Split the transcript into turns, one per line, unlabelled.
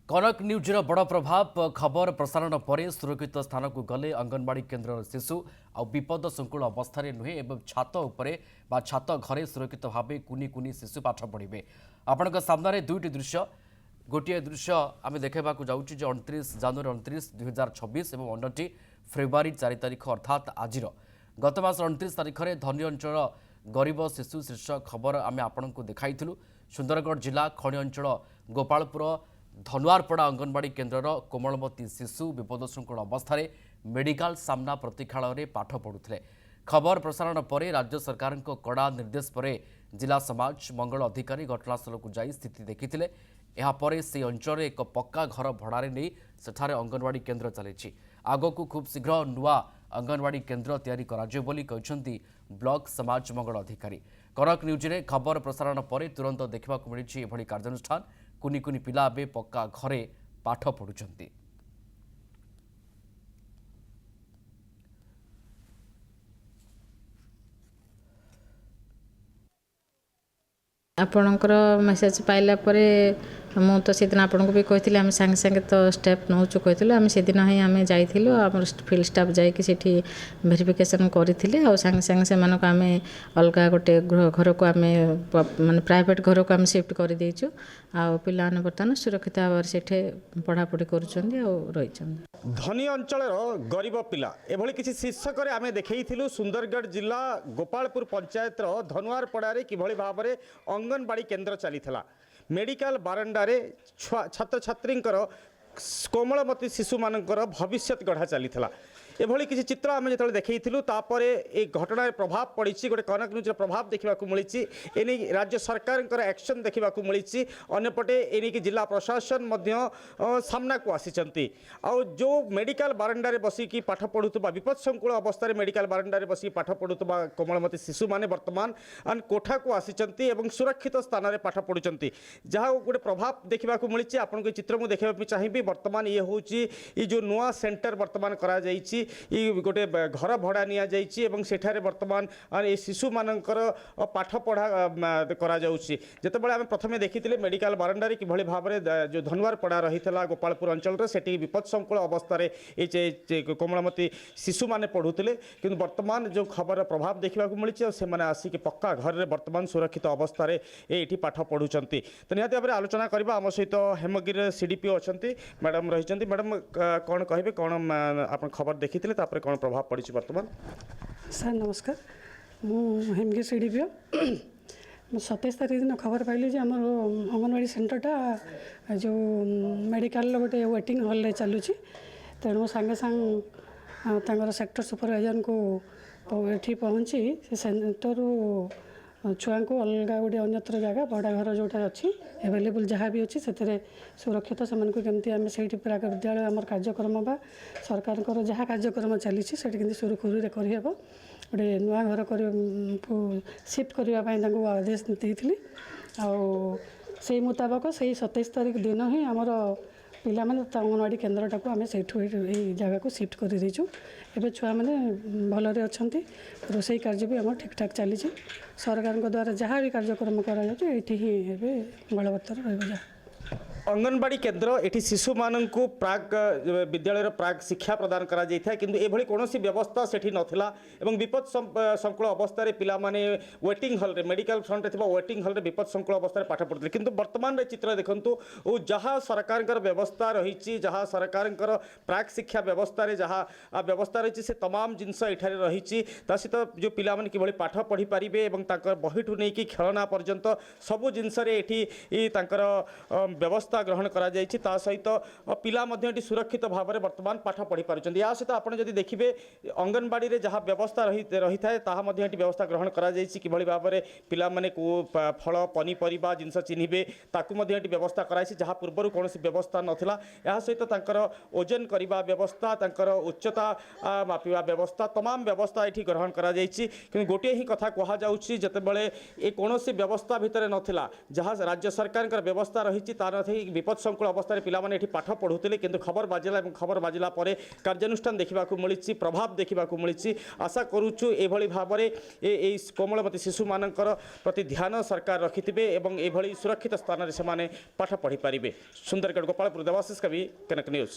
कनक न्यूजर बड़ प्रभाव खबर प्रसारण पर सुरक्षित स्थान को गले अंगनवाड़ी केन्द्र शिशु आ विपद संकुल अवस्था नुहे एवं छात उपरे बा छात घरे सुरक्षित भाव कुनी कुनी शिशु पाठ पढ़े आपण सामने दुईटी दृश्य गोटे दृश्य आम देखा जाऊँ 29 जनवरी 29 2026 और अन्यटी फेब्रुआरी 4 तारिख अर्थात आज गत मास 29 तारिख में धनी अंचल गरीब शिशु शीर्षक खबर आम आपण को देखाई सुंदरगढ़ जिला खणी अंचल गोपालपुर धनुआरपड़ा अंगनवाड़ी केन्द्र कोमलमती शिशु विपदसंकुल अवस्था मेडिकल सामना प्रतीक्षालय पाठ पढ़ुते खबर प्रसारण पर राज्य सरकार कड़ा निर्देश पर जिला समाज मंगल अधिकारी घटनास्थल को जाई स्थिति देखिथिले। यापर से अंचल एक पक्का घर भड़ारे नहीं सेठारे अंगनवाड़ी केन्द्र चली आगक खूब शीघ्र नुआ अंगनवाड़ी केन्द्र तैयारी कराजियो बोली कहते ब्लॉक समाज मंगल अधिकारी। कनक न्यूज रे खबर प्रसारण पर तुरंत देखा मिली एभली कार्यानुष्ठान कुनी कुनी पिला ए पक्का घरे पाठ पढ़ुचंती।
आपणकर मेसेज पाइला परे मु तो से दिन आपन को भी कहती आम सांगे सांगे तो स्टेप नौचु कहते आम से दिन ही आम जाइलु आम फील्ड स्टाफ जाकि भेरिफिकेशन करते सांगे सांगे से आम अलग गोटे घर को आम माने प्राइवेट घर को आम शिफ्ट कर देचु आ पिला बर्तमान सुरक्षित भाव से पढ़ापढ़ी कर
धनी अंचल गरीब पिला एभली किसी शीर्षक आम देखु सुंदरगढ़ जिला गोपालपुर पंचायत धनुआरपड़े किभली भाव में अंगनवाड़ी केन्द्र चली मेडिकल बारंडारे छात्र छात्री कोमलमती शिशु मानकर भविष्य गढ़ा चली एभली किसी चित्र आम जो देखु तापर ये घटना प्रभाव पड़ी गोटे कनक न्यूज प्रभाव देखा मिली एने राज्य सरकार एक्शन देखा मिली अंपटे एने जिला प्रशासन सामना को आसी जो मेडिकल बारंडारे बसिकी पाठ पढ़ुवा विपद संकुल अवस्था मेडिकल बारंडारे बसिकी पाठ पढ़ुवा कोमलमती शिशु माने वर्तमान कोठा को आसी सुरक्षित स्थान में पाठ पढ़ुंट जहाँ गोटे प्रभाव देखा मिली आपको चित्र मुझे देखा चाहिए वर्तमान ये हूँ जो नुआ सेंटर वर्तमान करा गोटे घर भड़ा निठारे वर्तमान ये शिशु मानकर पाठ पढ़ा करते आम प्रथम देखी मेडिकल बारंडारे किभली भाव में जो धनुआरपड़ा रही गोपालपुर अंचल से विपद संकुल अवस्था ये कोमलमती शिशु माने पढ़ुते कि वर्तमान जो खबर प्रभाव देखा मिली से आसिक पक्का घर में वर्तमान सुरक्षित अवस्था ये पाठ पढ़ुंट तो निहत भाव में आलोचना करवा आम सहित हेमगिरी सीडीपीओ अच्छा मैडम रही मैडम कौन कहे कौन आप खबर देखी कौन प्रभाव पड़ी वर्तमान
सर नमस्कार मु हेमगिरी सीडीपीओ 27 तारीख दिन खबर पाइली जे आमर अंगनवाड़ी सेंटरटा जो मेडिकल गोटे वेटिंग हॉल रे चलुची तेणु सांगे सांग सेक्टर सुपरवाइजर को ये पहुँची से सेंटर छुआ को अलग गोटे अन्यत्र जगह भड़ा घर जोटा अच्छी एवेलेबल जहाँ भी अच्छी से सुरक्षित से केमती आम से प्राक विद्यालय आम कार्यक्रम बा सरकार जहाँ कार्यक्रम चली सुरखुरी करहब गोटे नुआ घर को शिफ्ट करने आदेश देती से मुताबक से 27 तारीख दिन ही आमर पिला माने अंगनवाड़ी केन्द्रटा को आम से जगह को शिफ्ट कर देचु एवं छुआ मैंने भलरे अच्छा रोसई कार्य भी आम ठीक ठाक चली सरकार द्वारा जहाँ भी कार्यक्रम कर बलवत्तर रहा
अंगनवाड़ी केन्द्र एटी शिशु मानक प्राक विद्यालय प्राक शिक्षा प्रदान करा किंतु एभली कौनसी व्यवस्था सेठी नथिला एवं विपद संकुल अवस्था पिला माने वेटिंग हॉल रे मेडिकल फ्रंट रे वेटिंग हॉल रे विपद संकुल अवस्था पाठ पढ़ुते किंतु वर्तमान चित्र देखंतु जहाँ सरकार व्यवस्था रही जहाँ सरकार प्राक शिक्षा व्यवस्था रे जहाँ व्यवस्था रही से तमाम जिनस एठारे रही सहित जो पिला माने किभली पाठ पढ़ी पारिबे एवं ताकर बहीठू नहीं कि खेलना पर्यंत सबु जिनस रे एठी ताकर व्यवस्था ग्रहण करा जायछि ता सहित पिला मध्य सुरक्षित भाव में वर्तमान पाठ पढ़ी पारुछन्ति या सहित आपण जदि देखिबे अंगनवाड़ी रे जहाँ व्यवस्था रही थाए ताहा मध्य व्यवस्था ग्रहण करा जायछि किभली भाव में पिला माने को फल पनीपरिबा जिनस चिन्हिबे ताकू मध्य व्यवस्था कराइछि जहाँ पूर्व कौन व्यवस्था नथिला या सहित तांकर ओजन करबा व्यवस्था तांकर उच्चता मापिबा व्यवस्था तमाम व्यवस्था एठी ग्रहण करा जायछि कि गोटे ही कथा कहा जाउछि जतेबेले ए कौन व्यवस्था भितर नथिला जहाँ राज्य सरकार व्यवस्था रही तार विपद संकुल अवस्था पिलाने एठी पाठ पढ़ुते किंतु खबर बाजिला और खबर बाजिला परे कार्यानुष्ठान देखा मिली प्रभाव देखा मिली आशा करुचु एभली भाव में कोमलमती शिशु मानकर प्रति ध्यान सरकार रखिथिबे एवं एभली सुरक्षित स्थान से पाठ पढ़ी पारिबे। सुंदरगढ़ गोपालपुर देवाशीष कवि कनक न्यूज।